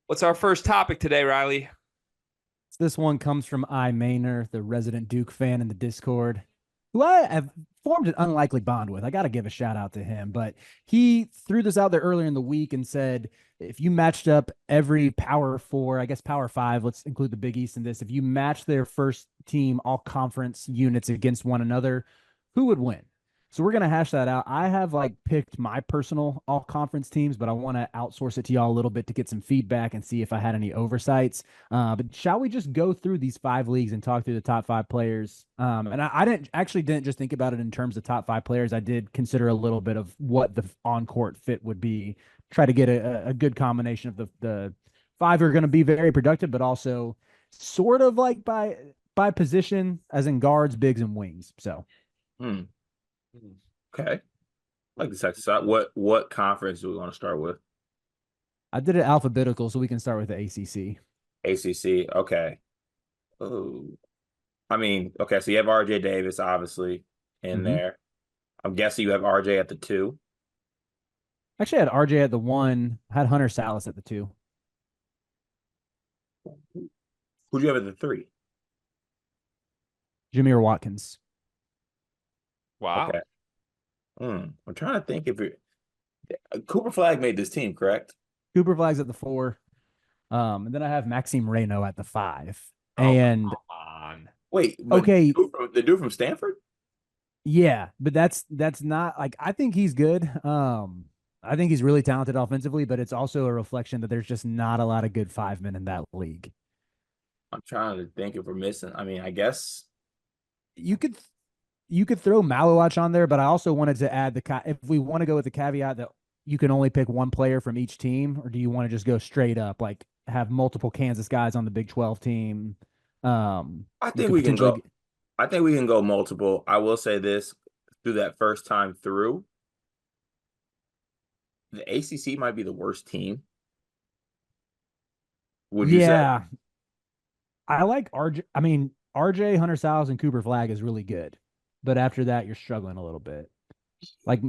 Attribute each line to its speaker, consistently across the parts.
Speaker 1: What's our first topic today, Riley?
Speaker 2: This one comes from I Maynor, the resident Duke fan in the Discord, who I have formed an unlikely bond with. I got to give a shout out to him, but he threw this out there earlier in the week and said if you matched up every Power Four, I guess Power Five, let's include the Big East in this, if you match their first team all conference units against one another, who would win? So we're gonna hash that out. I have like picked my personal all conference teams, but I want to outsource it to y'all a little bit to get some feedback and see if I had any oversights. But shall we just go through these five leagues and talk through the top five players? And I didn't just think about it in terms of top five players. I did consider a little bit of what the on court fit would be. Try to get a good combination of the five who are going to be very productive, but also sort of like by position, as in guards, bigs, and wings. So
Speaker 3: Hmm. Okay. I like this exercise. What conference do we want to start with?
Speaker 2: I did it alphabetical, so we can start with the ACC.
Speaker 3: ACC. Okay. Oh, I mean, okay. So you have RJ Davis, obviously, in
Speaker 2: Mm-hmm.
Speaker 3: there. I'm guessing you have RJ at the two.
Speaker 2: Actually, I had RJ at the one, had Hunter Salas at the two.
Speaker 3: Who do you have at the three?
Speaker 2: Jameer Watkins.
Speaker 1: Wow.
Speaker 3: Okay. I'm trying to think if it Cooper Flag made this team, correct?
Speaker 2: Cooper Flag's at the four. And then I have Maxime Reynaud at the five.
Speaker 1: Oh,
Speaker 2: And
Speaker 1: come on.
Speaker 3: Wait, but
Speaker 2: okay,
Speaker 3: the dude from Stanford?
Speaker 2: yeah, but that's not like I think he's good. I think he's really talented offensively, but it's also a reflection that there's just not a lot of good five men in that league.
Speaker 3: I'm trying to think if we're missing. I mean, I guess
Speaker 2: You could you could throw Malowach on there, but I also wanted to add if we want to go with the caveat that you can only pick one player from each team, or do you want to just go straight up like have multiple Kansas guys on the Big 12 team?
Speaker 3: I
Speaker 2: You
Speaker 3: think
Speaker 2: could
Speaker 3: we can
Speaker 2: potentially
Speaker 3: go. I think we can go multiple. I will say this through that first time through, the ACC might be the worst team. Would you say?
Speaker 2: yeah, I like RJ. I mean, RJ, Hunter Salas, and Cooper Flag is really good, but after that, you're struggling a little bit. Like,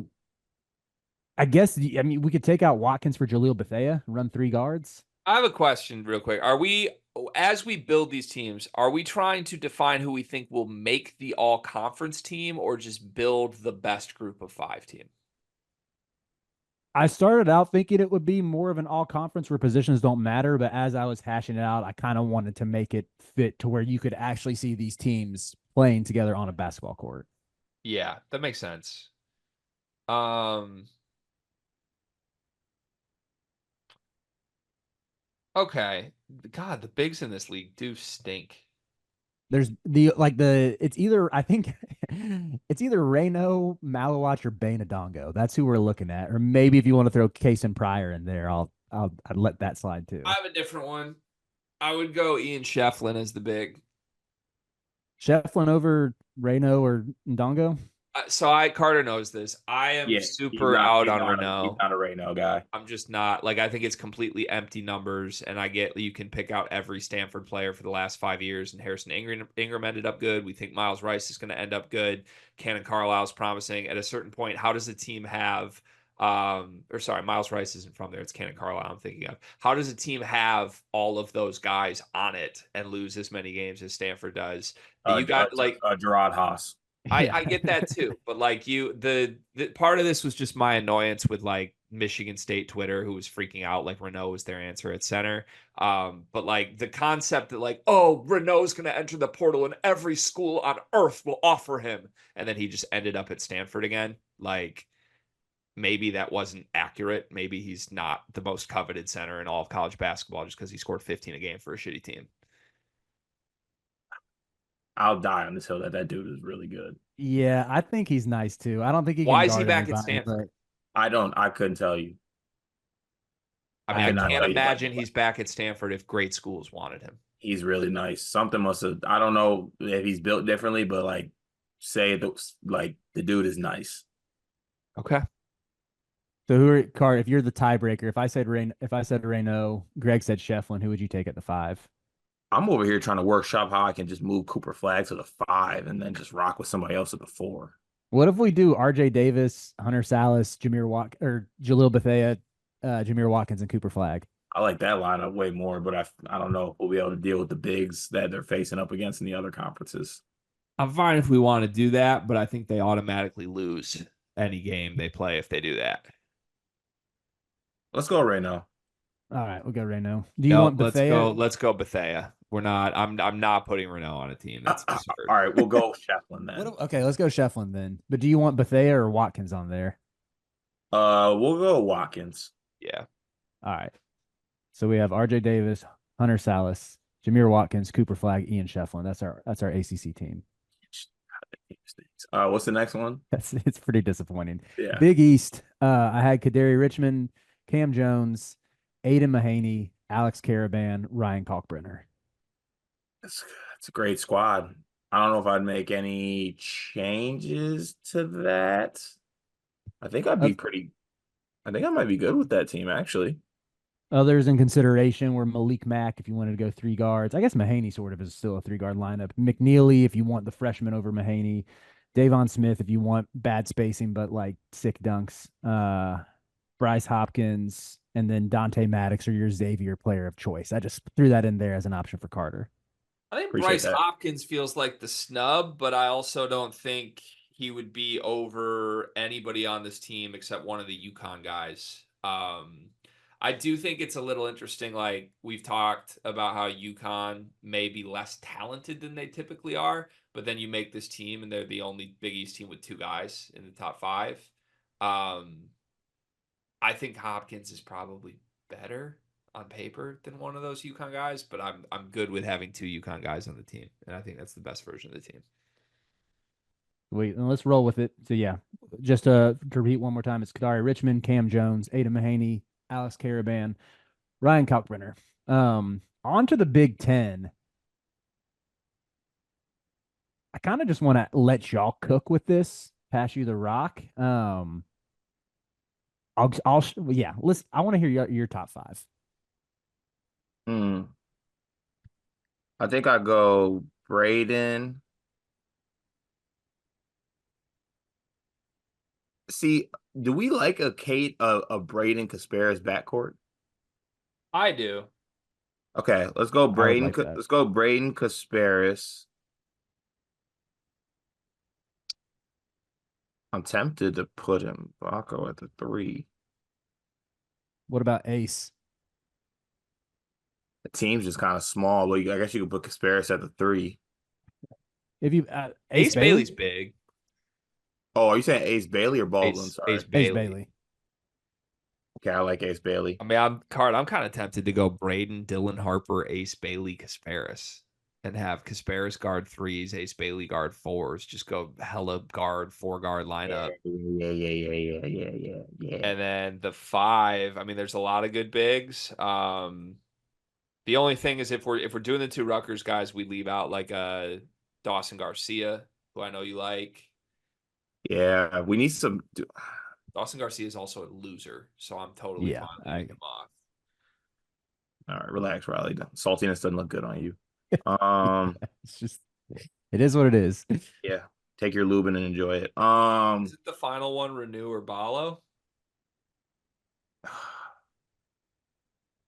Speaker 2: I guess I mean we could take out Watkins for Jaleel Bethea, run three guards.
Speaker 1: I have a question real quick. As we build these teams, are we trying to define who we think will make the all conference team or just build the best group of five team?
Speaker 2: I started out thinking it would be more of an all conference where positions don't matter, but as I was hashing it out, I kind of wanted to make it fit to where you could actually see these teams playing together on a basketball court.
Speaker 1: Yeah, that makes sense. Um, okay. God, the bigs in this league do stink.
Speaker 2: There's the it's either I think it's either Reno, Malawach, or Bainadongo. That's who we're looking at. Or maybe if you want to throw Case and Pryor in there, I'd let that slide
Speaker 1: I
Speaker 2: too.
Speaker 1: have a different one. I would go Ian Shefflin as the big.
Speaker 2: Shefflin over Reno or Ndongo.
Speaker 1: Carter knows this. I am
Speaker 3: Yeah,
Speaker 1: super out on
Speaker 3: he's
Speaker 1: Renault.
Speaker 3: not a Reno guy.
Speaker 1: I'm just not like I think it's completely empty numbers, and I get you can pick out every Stanford player for the last 5 years, and Harrison Ingram ended up good. We think Miles Rice is going to end up good. Cannon Carlisle's promising. At a certain point, how does a team have? Or sorry, Miles Rice isn't from there. It's Cannon Carlisle. I'm thinking of. How does a team have all of those guys on it and lose as many games as Stanford does? You got like
Speaker 3: Gerard Haas.
Speaker 1: I
Speaker 2: Yeah.
Speaker 1: get that too, but like the part of this was just my annoyance with like Michigan State Twitter, who was freaking out like Renault was their answer at center. But like the concept that like, oh, Renault's gonna enter the portal and every school on earth will offer him, and then he just ended up at Stanford again. Like maybe that wasn't accurate. Maybe he's not the most coveted center in all of college basketball just because he scored 15 a game for a shitty team.
Speaker 3: I'll die on this hill that that dude is really good.
Speaker 2: Yeah, I think he's nice too. I don't think he can
Speaker 1: Why is he
Speaker 2: guard
Speaker 1: back at
Speaker 2: anybody,
Speaker 1: Stanford?
Speaker 2: but
Speaker 3: I couldn't tell you.
Speaker 1: I
Speaker 3: I
Speaker 1: mean, I
Speaker 3: could not
Speaker 1: can't
Speaker 3: tell you.
Speaker 1: imagine he's back at Stanford if great schools wanted him.
Speaker 3: He's really nice. Something must have. I don't know if he's built differently, but like, say the dude is nice.
Speaker 1: Okay.
Speaker 2: so who are Card? If you're the tiebreaker, if I said Reno, Greg said Shefflin, who would you take at the five?
Speaker 3: I'm over here trying to workshop how I can just move Cooper Flag to the five and then just rock with somebody else at the four.
Speaker 2: What if we do RJ Davis, Hunter Salas, Jameer Walk or Jaleel Bethea, Jameer Watkins, and Cooper Flag?
Speaker 3: I like that lineup way more, but I don't know if we'll be able to deal with the bigs that they're facing up against in the other conferences.
Speaker 1: I'm fine if we want to do that, but I think they automatically lose any game they play if they do that.
Speaker 3: Let's go right now.
Speaker 2: All right, we'll go Reno. Do you
Speaker 1: No,
Speaker 2: want
Speaker 1: let's go.
Speaker 2: Bethea?
Speaker 1: Let's go Bethea. We're not. I'm not putting Renault on a team. That's absurd.
Speaker 3: All right, we'll go Shefflin then.
Speaker 2: Okay, let's go Shefflin then. But do you want Bethea or Watkins on there?
Speaker 3: We'll go Watkins.
Speaker 1: Yeah.
Speaker 2: All right. So we have R.J. Davis, Hunter Salas, Jameer Watkins, Cooper Flagg, Ian Shefflin. That's our ACC team.
Speaker 3: What's the next one?
Speaker 2: It's pretty disappointing.
Speaker 3: Yeah,
Speaker 2: Big East. I had Kaderi Richmond, Cam Jones, Aiden Mahaney, Alex Caravan, Ryan Kalkbrenner.
Speaker 3: it's a great squad. I don't know if I'd make any changes to that. I think I'd be pretty. I think I might be good with that team actually.
Speaker 2: Others in consideration were Malik Mack if you wanted to go three guards. I guess Mahaney sort of is still a three-guard lineup. McNeely if you want the freshman over Mahaney. Davon Smith if you want bad spacing but like sick dunks. Bryce Hopkins and then Dante Maddox are your Xavier player of choice. I just threw that in there as an option for Carter.
Speaker 1: I think
Speaker 3: Appreciate
Speaker 1: Bryce
Speaker 3: that.
Speaker 1: Hopkins feels like the snub, but I also don't think he would be over anybody on this team except one of the UConn guys. I do think it's a little interesting. Like we've talked about how UConn may be less talented than they typically are, but then you make this team and they're the only Big East team with two guys in the top five. I think Hopkins is probably better on paper than one of those UConn guys, but I'm good with having two UConn guys on the team, and I think that's the best version of the team.
Speaker 2: Wait, and let's roll with it. So yeah, just to repeat one more time, it's Kadari Richmond, Cam Jones, Ada Mahaney, Alex Caravan, Ryan Kalkbrenner. On to the Big Ten. I kind of just want to let y'all cook with this, pass you the rock. Yeah, listen, I want to hear your top five.
Speaker 3: Hmm. I think I go Braden. See, do we like a Braden Kasparis backcourt?
Speaker 1: I do.
Speaker 3: Okay, let's go
Speaker 2: I would
Speaker 3: Braden.
Speaker 2: like that.
Speaker 3: Let's go Braden Kasparis. I'm tempted to put him Baco at the three.
Speaker 2: What about Ace?
Speaker 3: The team's just kind of small, but I guess you could put Kasparis at the three.
Speaker 2: If you
Speaker 1: Ace Bailey's big.
Speaker 3: Oh, are you saying Ace Bailey or Baldwin? Sorry.
Speaker 2: Ace
Speaker 1: Bailey.
Speaker 2: Bailey.
Speaker 3: Okay, I like Ace Bailey.
Speaker 1: I mean, I'm kind of tempted to go Braden, Dylan Harper, Ace Bailey, Kasparis, and have Kasparis guard threes, Ace Bailey guard fours. Just go hella guard, 4-guard lineup.
Speaker 3: Yeah.
Speaker 1: And then the five, I mean, there's a lot of good bigs. The only thing is if we're doing the two Rutgers guys, we leave out like Dawson Garcia, who I know you like.
Speaker 3: Yeah, we need some.
Speaker 1: Dawson Garcia is also a loser, so I'm totally fine leaving him off.
Speaker 3: All right, relax, Riley. Saltiness doesn't look good on you.
Speaker 2: It's just it is what it is.
Speaker 3: Yeah, take your Lubin and enjoy it.
Speaker 1: Is it the final one, Renew or Balo?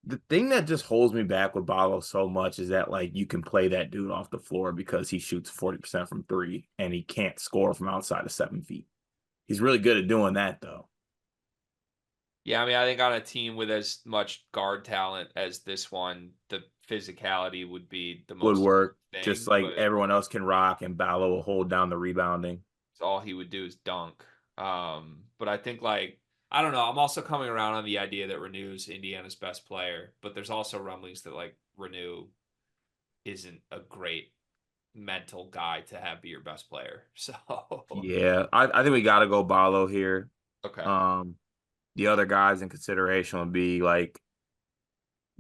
Speaker 3: The thing that just holds me back with Balo so much is that like you can play that dude off the floor because he shoots 40% from three and he can't score from outside of 7 feet. He's really good at doing that though.
Speaker 1: Yeah, I mean, I think on a team with as much guard talent as this one, the physicality would be the
Speaker 3: Would
Speaker 1: most
Speaker 3: work
Speaker 1: thing,
Speaker 3: just like
Speaker 1: but
Speaker 3: everyone else can rock and Balo will hold down the rebounding.
Speaker 1: all he would do is dunk. But I think like I don't know. I'm also coming around on the idea that Renew's Indiana's best player, but there's also rumblings that like Renew isn't a great mental guy to have be your best player. So
Speaker 3: Yeah, I think we got to go Balo here.
Speaker 1: okay.
Speaker 3: The other guys in consideration would be like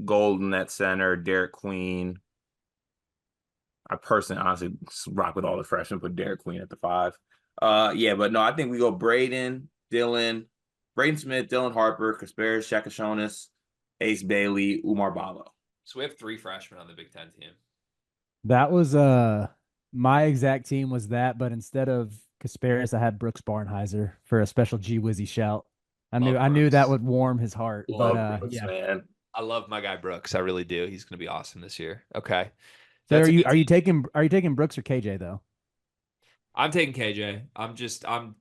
Speaker 3: Golden at center, Derek Queen. I personally honestly rock with all the freshmen, put Derek Queen at the five. Yeah, but no, I think we go Braden Smith, Dylan Harper, Kasparis Shakashonis, Ace Bailey, Umar Balo.
Speaker 1: So we have 3 freshmen on the Big Ten team.
Speaker 2: That was my exact team was that, but instead of Kasparis, I had Brooks Barnheiser for a special G Wizzy shout. I knew that would warm his heart.
Speaker 3: Love
Speaker 2: But
Speaker 3: Brooks,
Speaker 2: yeah,
Speaker 3: man.
Speaker 1: I love my guy Brooks. I really do. He's going to be awesome this year. Okay.
Speaker 2: So
Speaker 1: That's
Speaker 2: are
Speaker 1: a
Speaker 2: you
Speaker 1: good team.
Speaker 2: are you taking Brooks or KJ though?
Speaker 1: I'm taking KJ. I'm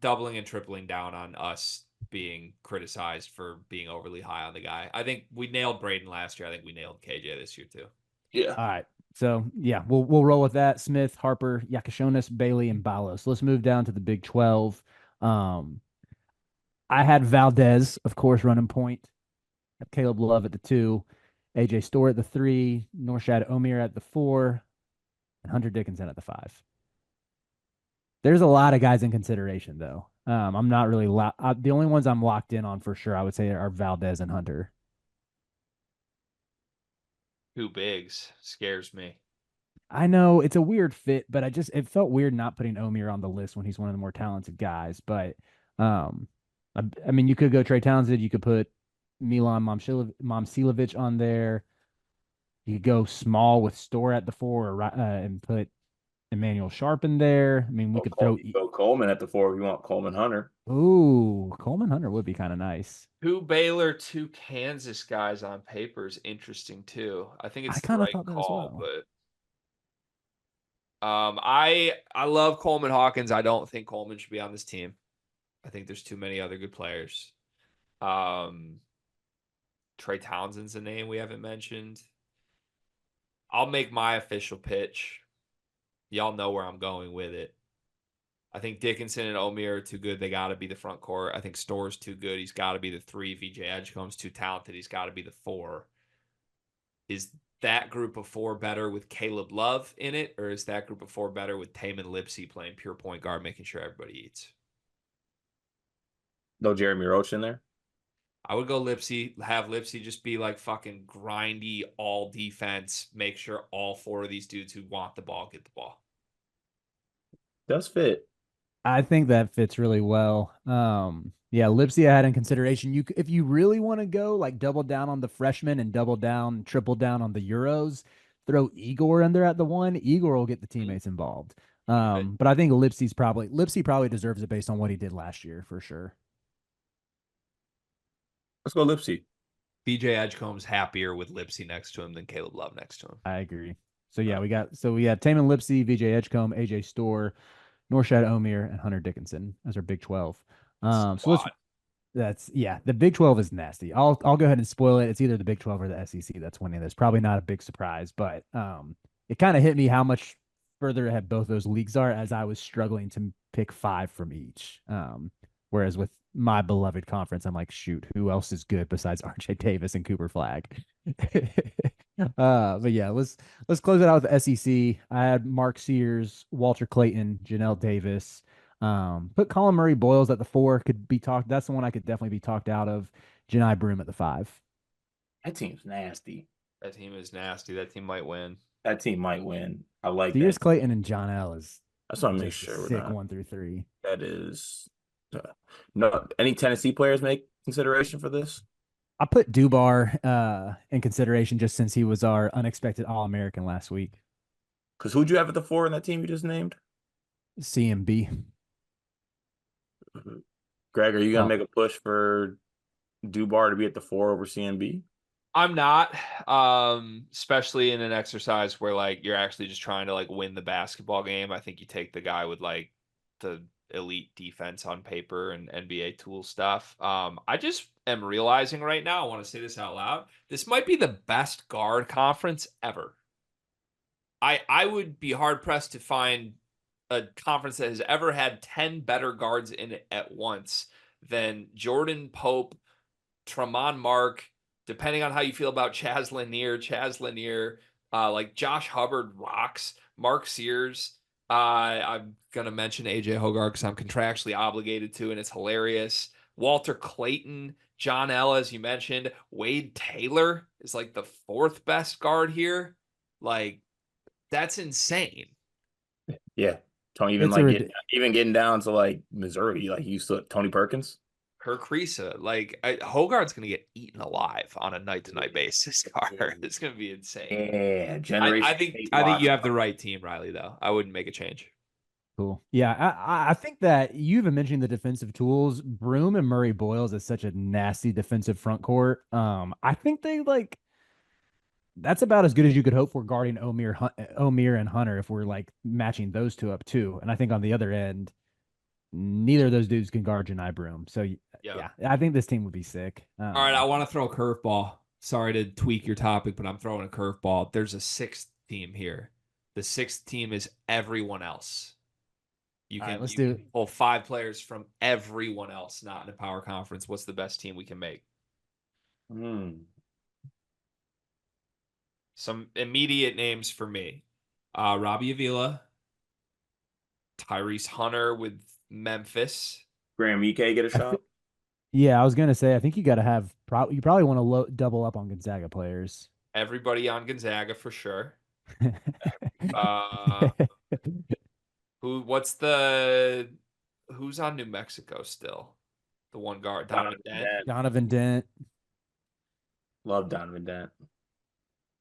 Speaker 1: doubling and tripling down on us being criticized for being overly high on the guy. I think we nailed Braden last year. I think we nailed KJ this year too.
Speaker 3: Yeah.
Speaker 2: All right. So yeah, we'll roll with that. Smith, Harper, Yakashonis, Bailey, and Balos. Let's move down to the Big 12. Um, I had Valdez, of course, running point. Caleb Love at the 2, AJ Store at the 3, Norshad Omir at the 4, and Hunter Dickinson at the 5. There's a lot of guys in consideration though. I'm not really the only ones I'm locked in on for sure, I would say, are Valdez and Hunter.
Speaker 1: Two bigs scares me.
Speaker 2: I know it's a weird fit, but it felt weird not putting Omir on the list when he's one of the more talented guys. But um, I mean, you could go Trey Townsend, you could put Milan Momcilovic on there. You could go small with Store at the 4, and put Emmanuel Sharp in there. I mean, we could throw.
Speaker 3: Go Coleman at the 4 if you want Coleman Hunter.
Speaker 2: Ooh, Coleman Hunter would be kind of nice.
Speaker 1: Two Baylor, two Kansas guys on paper is interesting too. I think
Speaker 2: I
Speaker 1: it's the
Speaker 2: kind of
Speaker 1: right
Speaker 2: thought that as
Speaker 1: call,
Speaker 2: well.
Speaker 1: but I love Coleman Hawkins. I don't think Coleman should be on this team. I think there's too many other good players. Um, Trey Townsend's a name we haven't mentioned. I'll make my official pitch. Y'all know where I'm going with it. I think Dickinson and Omir are too good. They got to be the front court. I think Store's too good. He's got to be the 3. VJ Edgecombe's too talented. He's got to be the 4. Is that group of 4 better with Caleb Love in it, or is that group of 4 better with Taman Lipsey playing pure point guard, making sure everybody eats?
Speaker 3: No Jeremy Roach in there.
Speaker 1: I would go Lipsey, have Lipsey just be like fucking grindy, all defense, make sure all 4 of these dudes who want the ball get the ball.
Speaker 3: Does fit.
Speaker 2: I think that fits really well. Yeah, Lipsy I had in consideration. If you really want to go like double down on the freshmen and triple down on the Euros, throw Igor in there at the 1. Igor will get the teammates involved. But I think Lipsy probably deserves it based on what he did last year for sure.
Speaker 3: Let's go Lipsy.
Speaker 1: BJ Edgecombe's happier with Lipsy next to him than Caleb Love next to him.
Speaker 2: I agree. So yeah, we had Taman Lipsy, VJ Edgecombe, AJ Store, Norshad Omir, and Hunter Dickinson as our Big 12. The Big 12 is nasty. I'll go ahead and spoil it. It's either the Big 12 or the SEC that's winning this. Probably not a big surprise, but it kind of hit me how much further ahead both those leagues are as I was struggling to pick 5 from each. Whereas with my beloved conference, I'm like, shoot, who else is good besides RJ Davis and Cooper Flag? But yeah, let's close it out with the SEC. I had Mark Sears, Walter Clayton, Janelle Davis. Put Colin Murray Boyles at the 4. Could be talked. That's the one I could definitely be talked out of. Janai Broom at the 5.
Speaker 3: That team's nasty.
Speaker 1: That team is nasty. That team might win.
Speaker 3: That team might win. I like
Speaker 2: Sears,
Speaker 3: that.
Speaker 2: Clayton, and John L is.
Speaker 3: That's what I make sure we're
Speaker 2: sick
Speaker 3: not.
Speaker 2: 1 through 3.
Speaker 3: That is no. Any Tennessee players make consideration for this?
Speaker 2: I put Dubar in consideration just since he was our unexpected All-American last week.
Speaker 3: Because who'd you have at the 4 in that team you just named?
Speaker 2: CMB.
Speaker 3: Greg, are you gonna make a push for Dubar to be at the 4 over CMB?
Speaker 1: I'm not, especially in an exercise where like you're actually just trying to like win the basketball game. I think you take the guy with like the elite defense on paper and NBA tool stuff. I just am realizing right now, I want to say this out loud. This might be the best guard conference ever. I would be hard pressed to find a conference that has ever had 10 better guards in it at once than Jordan Pope, Tremont Mark, depending on how you feel about Chaz Lanier, like Josh Hubbard rocks, Mark Sears. I'm going to mention AJ Hogarth because I'm contractually obligated to, and it's hilarious. Walter Clayton, John L, as you mentioned. Wade Taylor is like the 4th best guard here. Like, that's insane.
Speaker 3: Yeah. Tony even getting down to like Missouri, like you still Tony Perkins.
Speaker 1: Kirk Risa, like Hogarth's gonna get eaten alive on a night-to-night basis. It's gonna be insane.
Speaker 3: Yeah, generation.
Speaker 1: I think you have the right team, Riley. Though I wouldn't make a change.
Speaker 2: Cool. Yeah, I think that you even mentioned the defensive tools. Broom and Murray Boyles is such a nasty defensive front court. I think they like that's about as good as you could hope for guarding Omir and Hunter if we're like matching those two up too. And I think on the other end, neither of those dudes can guard Janai Broom. So
Speaker 1: Yep.
Speaker 2: yeah, I think this team would be sick. I
Speaker 1: All
Speaker 2: don't
Speaker 1: right, I
Speaker 2: know.
Speaker 1: want to throw a curveball. Sorry to tweak your topic, but I'm throwing a curveball. There's a sixth team here. The sixth team is everyone else. You
Speaker 2: All right,
Speaker 1: can
Speaker 2: let's
Speaker 1: you
Speaker 2: do
Speaker 1: can
Speaker 2: it.
Speaker 1: pull 5 players from everyone else, not in a power conference. What's the best team we can make?
Speaker 3: Hmm.
Speaker 1: Some immediate names for me. Robbie Avila, Tyrese Hunter with Memphis.
Speaker 3: Graham Ike get a shot.
Speaker 2: Yeah, I was gonna say I think you got to have you probably want to double up on Gonzaga players.
Speaker 1: Everybody on Gonzaga for sure. Uh, who's on New Mexico still? The one guard, Donovan
Speaker 3: Donovan
Speaker 1: Dent.
Speaker 3: Dent.
Speaker 2: Donovan Dent.
Speaker 3: Love Donovan Dent.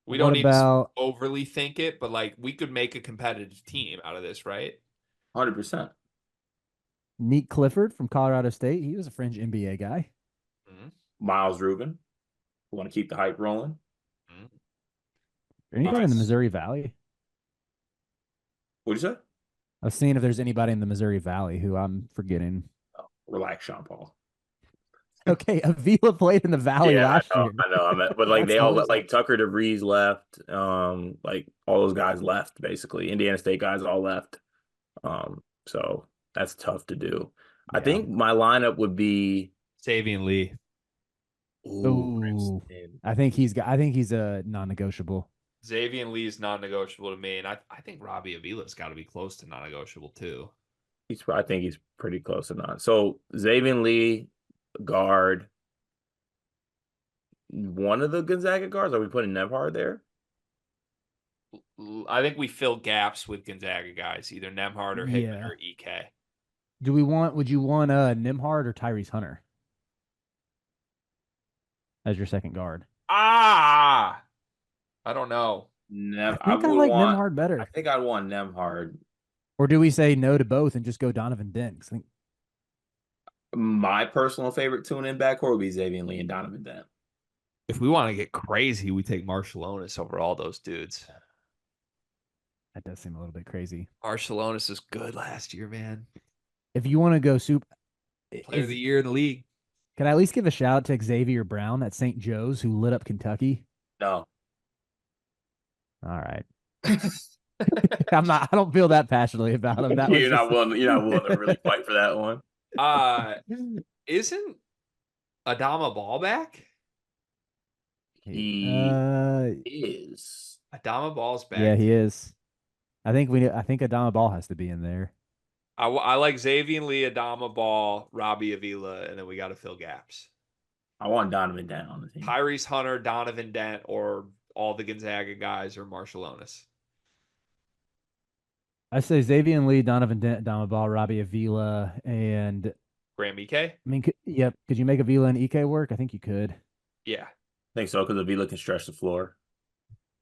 Speaker 1: We
Speaker 2: What
Speaker 1: don't need to
Speaker 2: about
Speaker 1: overly think it, but like we could make a competitive team out of this, right?
Speaker 3: 100%.
Speaker 2: Neat Clifford from Colorado State? He was a fringe NBA guy.
Speaker 1: Mhm,
Speaker 3: Miles Rubin. We want to keep the hype rolling.
Speaker 1: mhm. All
Speaker 2: Anybody
Speaker 1: right.
Speaker 2: in the Missouri Valley?
Speaker 3: What'd you say?
Speaker 2: I was seeing if there's anybody in the Missouri Valley who I'm forgetting.
Speaker 3: Oh, relax, Sean Paul.
Speaker 2: Okay, Avila played in the Valley
Speaker 3: Yeah,
Speaker 2: last year.
Speaker 3: I know. But like
Speaker 2: That's
Speaker 3: they all
Speaker 2: losing.
Speaker 3: like Tucker DeVries left. Like all those guys left basically. Indiana State guys all left. So that's tough to do. I
Speaker 2: Yeah.
Speaker 3: think my lineup would be
Speaker 1: Savion Lee.
Speaker 2: Oh,
Speaker 3: Princeton.
Speaker 2: I think he's a non-negotiable.
Speaker 1: Xavier Lee is non-negotiable to me, and I think Robbie Avila's got to be close to non-negotiable too.
Speaker 3: I think he's pretty close to not. So Xavier Lee, guard. One of the Gonzaga guards. Are we putting Nemhard there?
Speaker 1: I think we fill gaps with Gonzaga guys, either Nemhard or Hickman
Speaker 2: Yeah.
Speaker 1: or Ek.
Speaker 2: Would you want Nimhard or Tyrese Hunter as your second guard?
Speaker 1: Ah, I don't know.
Speaker 2: I
Speaker 3: I
Speaker 2: think I
Speaker 3: would
Speaker 2: like
Speaker 3: want.
Speaker 2: Nimhard
Speaker 3: I
Speaker 2: better.
Speaker 3: think I'd want Nemhard.
Speaker 2: Or do we say no to both and just go Donovan Dent? 'Cause I think
Speaker 3: My personal favorite tune-in backcourt would be Xavier Lee and Donovan Dent.
Speaker 1: If we want to get crazy, we take Marshallonis over all those dudes.
Speaker 2: that does seem a little bit crazy.
Speaker 1: Marshallonis is good last year, man.
Speaker 2: If you want to go
Speaker 1: Player of the year in the league.
Speaker 2: can I at least give a shout out to Xavier Brown at St. Joe's who lit up Kentucky?
Speaker 3: No.
Speaker 2: All right. I don't feel that passionately about him. That was
Speaker 3: You're not willing to really fight for that one.
Speaker 1: Uh, isn't Adama Ball back?
Speaker 3: He is.
Speaker 1: Adama Ball's back.
Speaker 2: Yeah, he is. I think Adama Ball has to be in there.
Speaker 1: I like Xavier Lee, Adama Ball, Robbie Avila, and then we got to fill gaps.
Speaker 3: I want Donovan Dent on the team.
Speaker 1: Tyrese Hunter, Donovan Dent, or all the Gonzaga guys, or Marshallonis.
Speaker 2: I say Xavier Lee, Donovan Dent, Adama Ball, Robbie Avila, and
Speaker 1: Graham Ek?
Speaker 2: I mean, yep. Could you make Avila and Ek work? I think you could.
Speaker 1: Yeah.
Speaker 3: I think so because Avila can stretch the floor.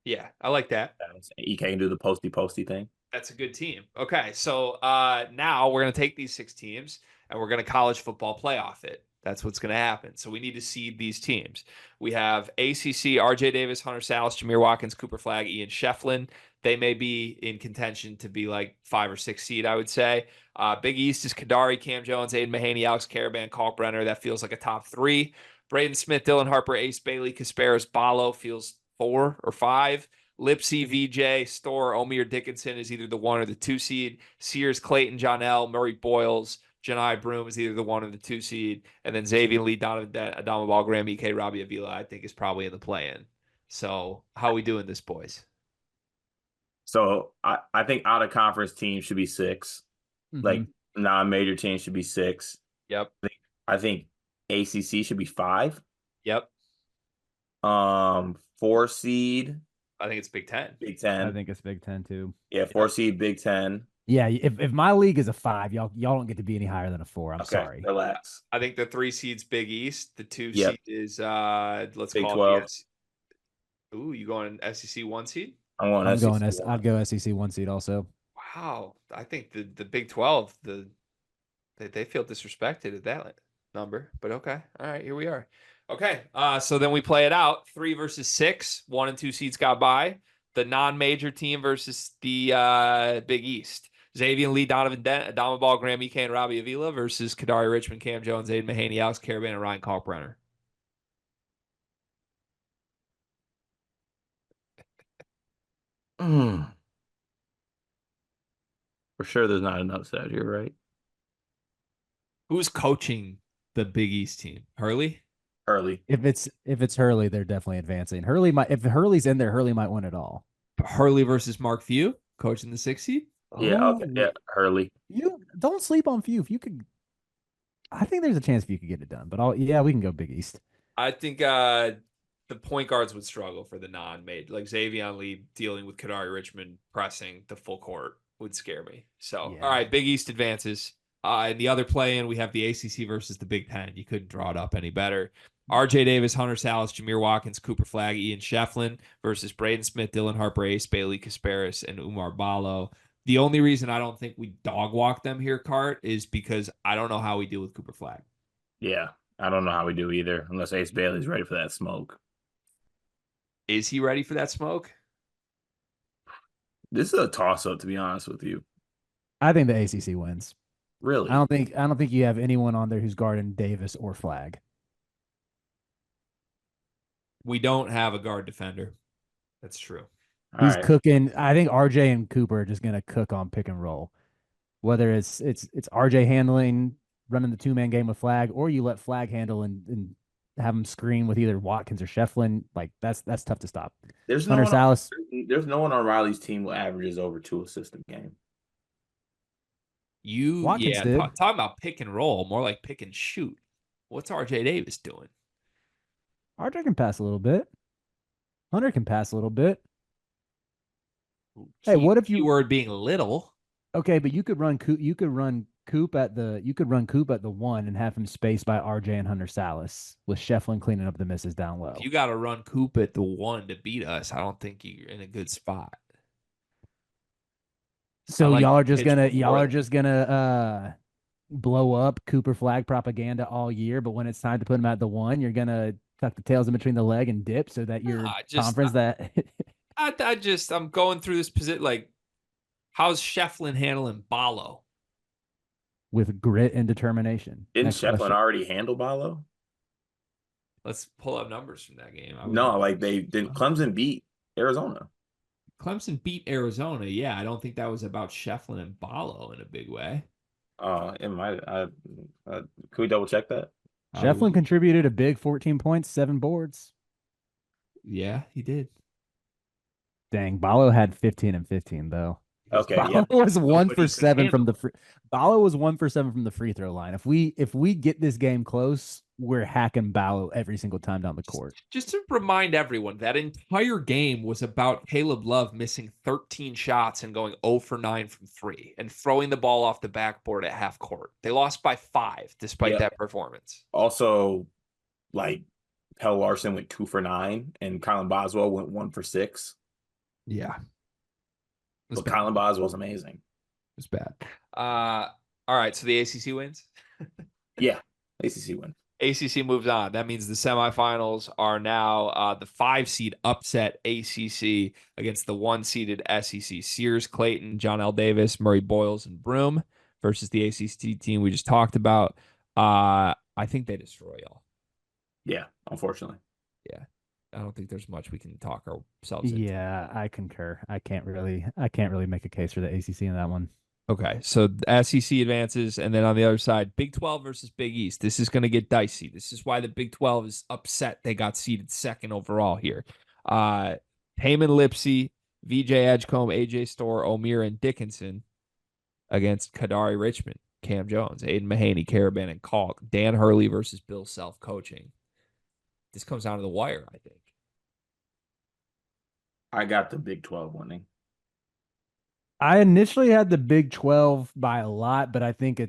Speaker 1: Yeah, I like that.
Speaker 3: Ek can do the posty thing.
Speaker 1: That's a good team. Okay, so now we're going to take these 6 teams and we're going to college football playoff it. That's what's going to happen. So we need to seed these teams. We have ACC, RJ Davis, Hunter Salas, Jameer Watkins, Cooper Flagg, Ian Shefflin. They may be in contention to be like 5 or 6 seed, I would say. Big East is Kadari, Cam Jones, Aiden Mahaney, Alex Caravan, Kalkbrenner. That feels like a top 3. Braden Smith, Dylan Harper, Ace Bailey, Kasparis, Balo feels 4 or 5. Lipsy, VJ, Store, Omir Dickinson is either the 1 or the 2 seed. Sears, Clayton, John L, Murray Boyles, Janai Broom is either the 1 or the 2 seed. And then Xavier Lee, Donovan Adama Ball, Graham Ek, Robbie Avila, I think is probably in the play-in. So how are we doing this, boys?
Speaker 3: So I think out of conference teams should be 6.
Speaker 2: Mm-hmm.
Speaker 3: Like non-major teams should be 6.
Speaker 1: Yep.
Speaker 3: I think ACC should be 5.
Speaker 1: Yep.
Speaker 3: 4 seed.
Speaker 1: I think it's Big Ten.
Speaker 3: Big Ten.
Speaker 2: I think it's Big Ten too.
Speaker 3: Yeah, 4 seed Big Ten.
Speaker 2: Yeah, if my league is a 5, y'all don't get to be any higher than a 4. I'm
Speaker 3: Okay,
Speaker 2: sorry.
Speaker 3: relax.
Speaker 1: I think the 3 seed's Big East. The 2
Speaker 3: Yep.
Speaker 1: seed is let's
Speaker 3: Big
Speaker 1: call
Speaker 3: 12.
Speaker 1: it the Ooh, you going SEC 1 seed?
Speaker 3: I'm going
Speaker 2: I'm going
Speaker 3: SEC 1.
Speaker 2: I'd go SEC 1 seed also.
Speaker 1: Wow. I think the Big 12, they feel disrespected at that number. But okay. All right, here we are. Okay. So then we play it out. 3 versus 6. 1 and 2 seeds got by. The non-major team versus the Big East. Xavier Lee, Donovan Dent, Adama Ball, Graham Ike, and Robbie Avila versus Kadari Richmond, Cam Jones, Aiden Mahaney, Alex Caravan, and Ryan Kalkbrenner.
Speaker 3: For sure, there's not an upset here, right?
Speaker 1: Who's coaching the Big East team? Hurley?
Speaker 3: Early.
Speaker 2: If it's Hurley, they're definitely advancing. Hurley might if Hurley's in there, Hurley might win it all.
Speaker 1: Hurley versus Mark Few, coaching the 6 seed?
Speaker 3: Yeah, okay.
Speaker 2: Oh,
Speaker 3: Yeah, Hurley.
Speaker 2: you don't sleep on Few. If you could, I think there's a chance if you could get it done. But yeah, we can go Big East.
Speaker 1: I think the point guards would struggle for the non-made. Like Xavier Lee dealing with Kadari Richmond pressing the full court would scare me. So, all
Speaker 2: Yeah.
Speaker 1: right, Big East advances. In the other play-in, we have the ACC versus the Big Ten. You couldn't draw it up any better. RJ Davis, Hunter Salas, Jameer Watkins, Cooper Flagg, Ian Shefflin versus Braden Smith, Dylan Harper, Ace Bailey, Kasparis, and Umar Ballo. The only reason I don't think we dog walk them here, Cart, is because I don't know how we deal with Cooper Flagg.
Speaker 3: Yeah, I don't know how we do either, unless Ace Bailey's ready for that smoke.
Speaker 1: Is he ready for that smoke?
Speaker 3: This is a toss-up, to be honest with you.
Speaker 2: I think the ACC wins.
Speaker 3: Really?
Speaker 2: I don't think you have anyone on there who's guarding Davis or Flagg.
Speaker 1: We don't have a guard defender. That's true.
Speaker 3: All
Speaker 2: He's
Speaker 3: right.
Speaker 2: cooking. I think RJ and Cooper are just gonna cook on pick and roll. Whether it's RJ handling, running the 2-man game with Flagg, or you let Flagg handle and have him screen with either Watkins or Shefflin. Like that's tough to stop.
Speaker 3: There's no
Speaker 2: Hunter
Speaker 3: one on,
Speaker 2: Salas,
Speaker 3: there's no one on Riley's team who averages over 2 assists a game.
Speaker 2: Watkins did.
Speaker 1: Talking about pick and roll, more like pick and shoot. What's RJ Davis doing?
Speaker 2: RJ can pass a little bit. Hunter can pass a little bit. Hey, what if you
Speaker 1: keyword being little?
Speaker 2: Okay, but you could run Coop at the 1 and have him spaced by RJ and Hunter Salas with Shefflin cleaning up the misses down low.
Speaker 1: If you got to run Coop at the 1 to beat us, I don't think you're in a good spot.
Speaker 2: So
Speaker 1: like
Speaker 2: y'all are just gonna blow up Cooper Flagg propaganda all year, but when it's time to put him at the 1, you're gonna tuck the tails in between the leg and dip so that your conference that
Speaker 1: I'm going through this position like, how's Shefflin handling Ballo?
Speaker 2: with grit and determination.
Speaker 3: Didn't
Speaker 2: Next
Speaker 3: Shefflin
Speaker 2: question.
Speaker 3: already handle Ballo?
Speaker 1: Let's pull up numbers from that game.
Speaker 3: No, like Clemson beat Arizona.
Speaker 1: Clemson beat Arizona. Yeah, I don't think that was about Shefflin and Ballo in a big way.
Speaker 3: It might. Can we double check that?
Speaker 2: Shefflin contributed a big 14 points, 7 boards.
Speaker 1: Yeah, he did.
Speaker 2: Dang, Ballo had 15 and 15 though.
Speaker 3: Okay,
Speaker 2: Ballo
Speaker 3: yeah.
Speaker 2: was 1 for 7 from the free. Ballo was 1 for 7 from the free throw line. If we get this game close, we're hacking Ballo every single time down the court.
Speaker 1: Just to remind everyone, that entire game was about Caleb Love missing 13 shots and going 0 for 9 from 3 and throwing the ball off the backboard at half court. They lost by 5 despite that performance.
Speaker 3: Also, like Hell Larson went 2 for 9 and Colin Boswell went 1 for 6.
Speaker 1: Yeah.
Speaker 3: But Colin Boswell's amazing.
Speaker 1: It was bad. All right, so the ACC wins?
Speaker 3: Yeah, ACC win.
Speaker 1: ACC moves on. That means the semifinals are now the 5-seed upset ACC against the 1-seeded SEC. Sears, Clayton, John L. Davis, Murray Boyles, and Broome versus the ACC team we just talked about. I think they destroy y'all.
Speaker 3: Yeah, unfortunately.
Speaker 1: Yeah. I don't think there's much we can talk ourselves into.
Speaker 2: Yeah, I concur. I can't really make a case for the ACC in that one.
Speaker 1: Okay, so the SEC advances, and then on the other side, Big 12 versus Big East. This is going to get dicey. This is why the Big 12 is upset they got seeded 2nd overall here. Heyman Lipsy, VJ Edgecombe, AJ Storr, O'Meara, and Dickinson against Kadari Richmond, Cam Jones, Aiden Mahaney, Caravan, and Kalk. Dan Hurley versus Bill Self coaching. This comes down to the wire, I think.
Speaker 3: I got the Big 12 winning.
Speaker 2: I initially had the Big 12 by a lot, but I think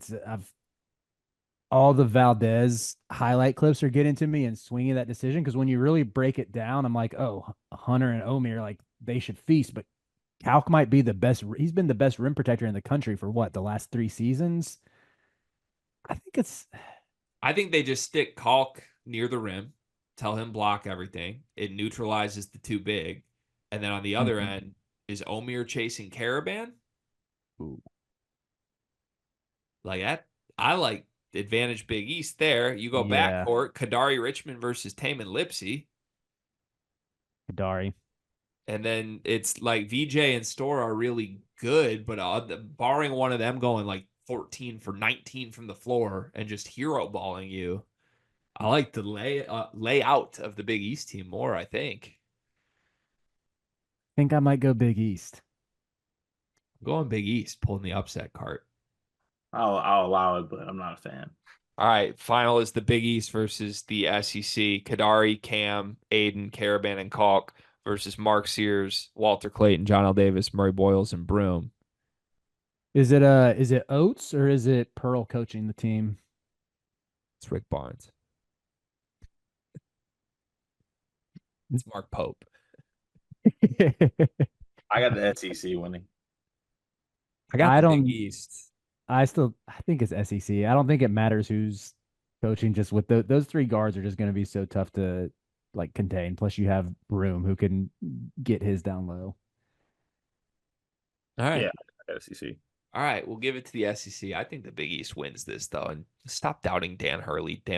Speaker 2: all the Valdez highlight clips are getting to me and swinging that decision because when you really break it down, I'm like, oh, Hunter and O'Meara, like they should feast, but Kalk might be the best. He's been the best rim protector in the country for the last 3 seasons.
Speaker 1: I think they just stick Kalk near the rim. tell him block everything. It neutralizes the too big. And then on the other
Speaker 2: Mhm.
Speaker 1: end, is Omir chasing Caravan?
Speaker 2: Ooh.
Speaker 1: Like that, I like advantage Big East there. You go
Speaker 2: Yeah,
Speaker 1: backcourt, Kadari Richmond versus Taman Lipsy.
Speaker 2: Kadari.
Speaker 1: And then it's like VJ and Store are really good, but barring one of them going like 14 for 19 from the floor and just hero balling you, I like the layout of the Big East team more, I think.
Speaker 2: Think I might go Big East.
Speaker 1: I'm going Big East, pulling the upset cart.
Speaker 3: I'll allow it, but I'm not a fan.
Speaker 1: All right, final is the Big East versus the SEC. Kadari, Cam, Aiden, Caravan, and Kalk versus Mark Sears, Walter Clayton, John L. Davis, Murray Boyles, and Broom.
Speaker 2: Is it Oates or is it Pearl coaching the team?
Speaker 1: It's Rick Barnes. It's Mark Pope.
Speaker 3: I got the SEC winning.
Speaker 1: I got
Speaker 2: I
Speaker 1: the Big
Speaker 2: don't
Speaker 1: East.
Speaker 2: I think it's SEC. I don't think it matters who's coaching. Just with those three guards are just going to be so tough to like contain. Plus, you have Broom who can get his down low.
Speaker 1: All right.
Speaker 3: Yeah, I got SEC.
Speaker 1: All right. We'll give it to the SEC. I think the Big East wins this, though. And stop doubting Dan Hurley. Damn